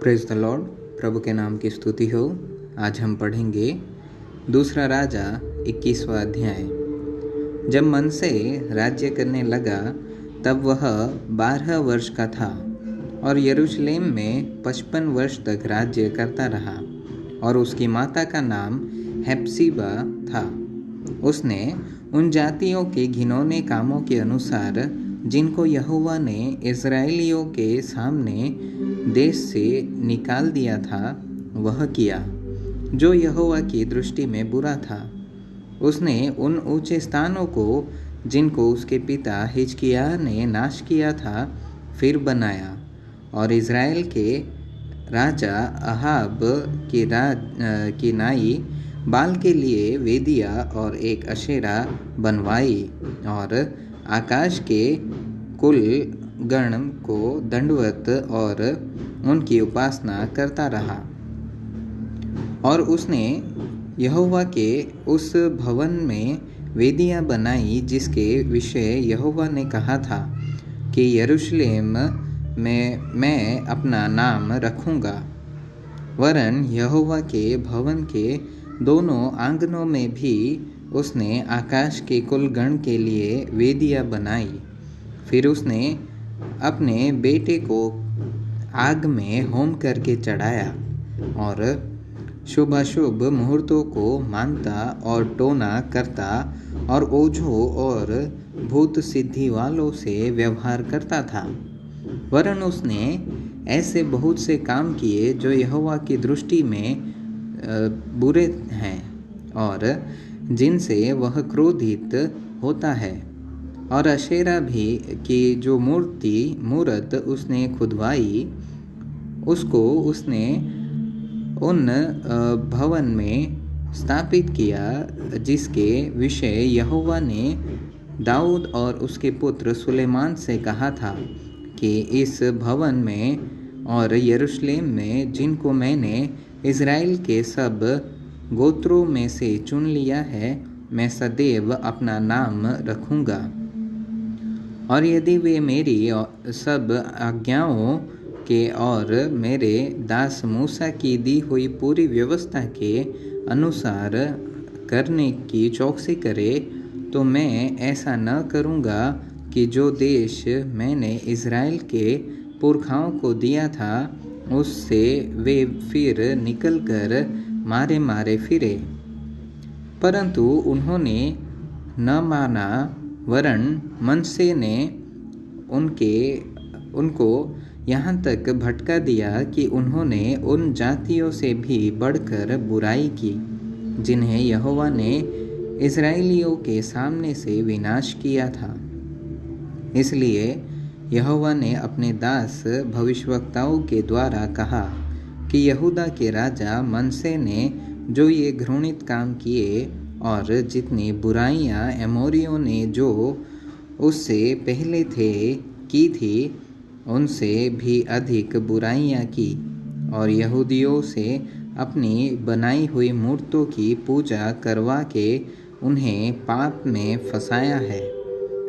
Praise the Lord. प्रभु के नाम की स्तुति हो। आज हम पढ़ेंगे दूसरा राजा 21वां अध्याय। जब मनसे राज्य करने लगा तब वह 12 वर्ष का था और यरूशलेम में 55 वर्ष तक राज्य करता रहा और उसकी माता का नाम हेप्सीबा था। उसने उन जातियों के घिनौने कामों के अनुसार जिनको यहोवा ने इस्राएलियों के सामने देश से निकाल दिया था वह किया, जो यहोवा की दृष्टि में बुरा था। उसने उन ऊंचे स्थानों को जिनको उसके पिता हिजकिय्याह ने नाश किया था फिर बनाया और इज़राइल के राजा अहाब की नाई बाल के लिए वेदिया और एक अशेरा बनवाई और आकाश के कुल गण को दंडवत और उनकी उपासना करता रहा। और उसने यहोवा के उस भवन में वेदियां बनाई जिसके विषय यहोवा ने कहा था कि यरूशलेम में मैं अपना नाम रखूँगा। वरन यहोवा के भवन के दोनों आंगनों में भी उसने आकाश के कुल गण के लिए वेदियां बनाई। फिर उसने अपने बेटे को आग में होम करके चढ़ाया और शुभाशुभ मुहूर्तों को मानता और टोना करता और ओझों और भूत सिद्धि वालों से व्यवहार करता था। वरन उसने ऐसे बहुत से काम किए जो यहोवा की दृष्टि में बुरे हैं और जिनसे वह क्रोधित होता है। और अशेरा भी की जो मूरत उसने खुदवाई उसको उसने उन भवन में स्थापित किया जिसके विषय यहोवा ने दाऊद और उसके पुत्र सुलेमान से कहा था कि इस भवन में और यरूशलेम में जिनको मैंने इज़राइल के सब गोत्रों में से चुन लिया है मैं सदैव अपना नाम रखूँगा। और यदि वे मेरी सब आज्ञाओं के और मेरे दास मूसा की दी हुई पूरी व्यवस्था के अनुसार करने की चौकसी करे तो मैं ऐसा न करूँगा कि जो देश मैंने इज़राइल के पुरखाओं को दिया था उससे वे फिर निकलकर मारे मारे फिरे। परंतु उन्होंने न माना, वरन मनसे ने उनको यहाँ तक भटका दिया कि उन्होंने उन जातियों से भी बढ़कर बुराई की जिन्हें यहोवा ने इज़राइलियों के सामने से विनाश किया था। इसलिए यहोवा ने अपने दास भविष्यवक्ताओं के द्वारा कहा कि यहूदा के राजा मनसे ने जो ये घृणित काम किए और जितनी बुराइयां एमोरियों ने जो उससे पहले की थी उनसे भी अधिक बुराइयां की और यहूदियों से अपनी बनाई हुई मूर्तों की पूजा करवा के उन्हें पाप में फंसाया है।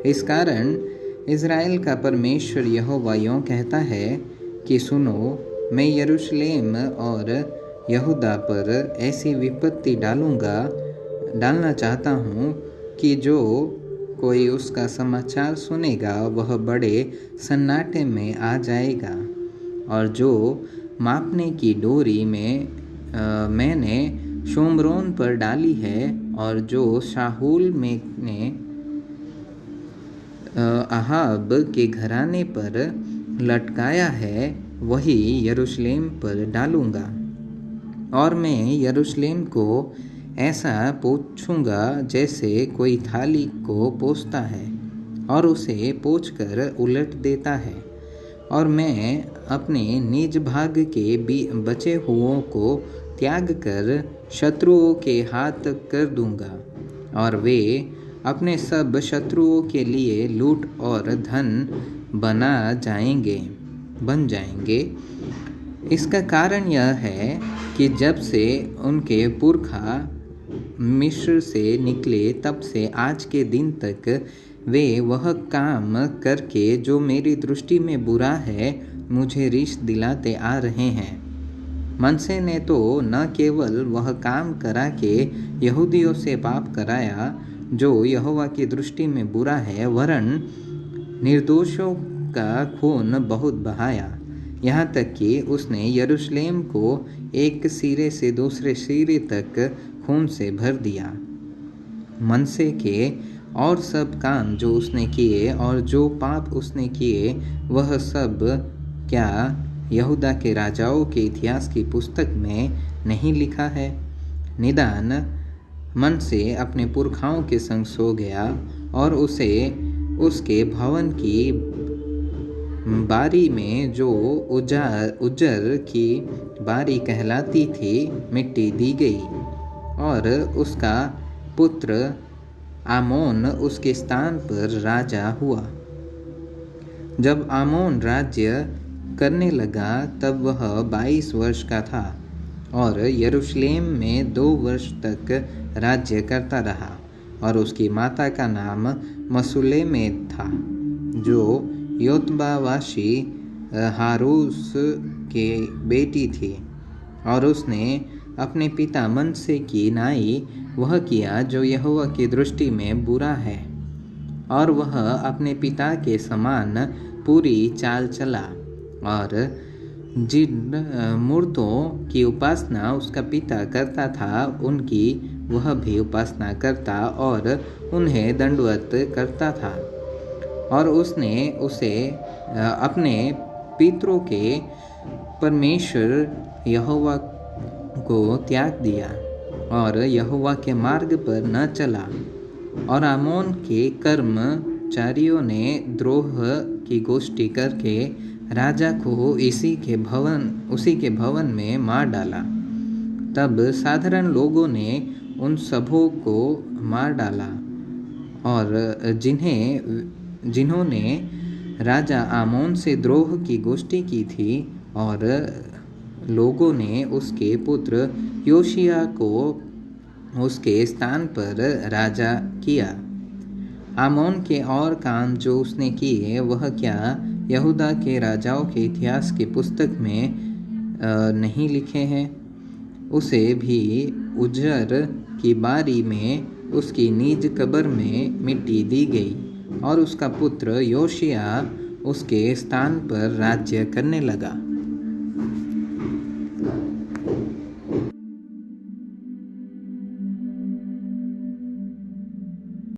इस कारण इज़राइल का परमेश्वर यहोवा यूँ कहता है कि सुनो, मैं यरूशलेम और यहूदा पर ऐसी विपत्ति डालना चाहता हूँ कि जो कोई उसका समाचार सुनेगा वह बड़े सन्नाटे में आ जाएगा। और जो मापने की डोरी मैंने शोमरोन पर डाली है और जो शाहुल ने अहाब के घराने पर लटकाया है वही यरूशलेम पर डालूँगा। और मैं यरूशलेम को ऐसा पोंछूंगा जैसे कोई थाली को पोंछता है और उसे पोंछकर उलट देता है। और मैं अपने निज भाग के बचे हुओं को त्याग कर शत्रुओं के हाथ कर दूंगा और वे अपने सब शत्रुओं के लिए लूट और धन बन जाएंगे। इसका कारण यह है कि जब से उनके पुरखा मिस्र से निकले तब से आज के दिन तक वे वह काम करके जो मेरी दृष्टि में बुरा है मुझे रिश्त दिलाते आ रहे हैं। मनसे ने तो न केवल वह काम करा के यहूदियों से पाप कराया जो यहोवा की दृष्टि में बुरा है, वरन निर्दोषों का खून बहुत बहाया, यहाँ तक कि उसने यरूशलेम को एक सिरे से दूसरे सिरे तक खून से भर दिया। मनसे के और सब काम जो उसने किए और जो पाप उसने किए, वह सब क्या यहूदा के राजाओं के इतिहास की पुस्तक में नहीं लिखा है? निदान मनसे अपने पुरखाओं के संग सो गया और उसे उसके भवन की बारी में, जो उज्जर की बारी कहलाती थी, मिट्टी दी गई और उसका पुत्र आमोन उसके स्थान पर राजा हुआ। जब आमोन राज्य करने लगा तब वह 22 वर्ष का था और यरूशलेम में 2 वर्ष तक राज्य करता रहा। और उसकी माता का नाम मसुल्लेमेत था, जो योतबावासी हारूस के बेटी थी। और उसने अपने पिता मनसे की नाई वह किया जो यहोवा की दृष्टि में बुरा है, और वह अपने पिता के समान पूरी चाल चला और जिन मूर्तों की उपासना उसका पिता करता था, उनकी वह भी उपासना करता और उन्हें दंडवत करता था। और उसने उसे अपने पितरों के परमेश्वर यहोवा को त्याग दिया और यहोवा के मार्ग पर न चला। और आमोन के कर्मचारियों ने द्रोह की गोष्ठी करके राजा को उसी के भवन में मार डाला। तब साधारण लोगों ने उन सबों को मार डाला और जिन्होंने राजा आमोन से द्रोह की गोष्ठी की थी, और लोगों ने उसके पुत्र योशिया को उसके स्थान पर राजा किया। आमोन के और काम जो उसने किए, वह क्या यहूदा के राजाओं के इतिहास की पुस्तक में नहीं लिखे हैं? उसे भी उज्जर की बारी में उसकी निज कब्र में मिट्टी दी गई और उसका पुत्र योशिया उसके स्थान पर राज्य करने लगा।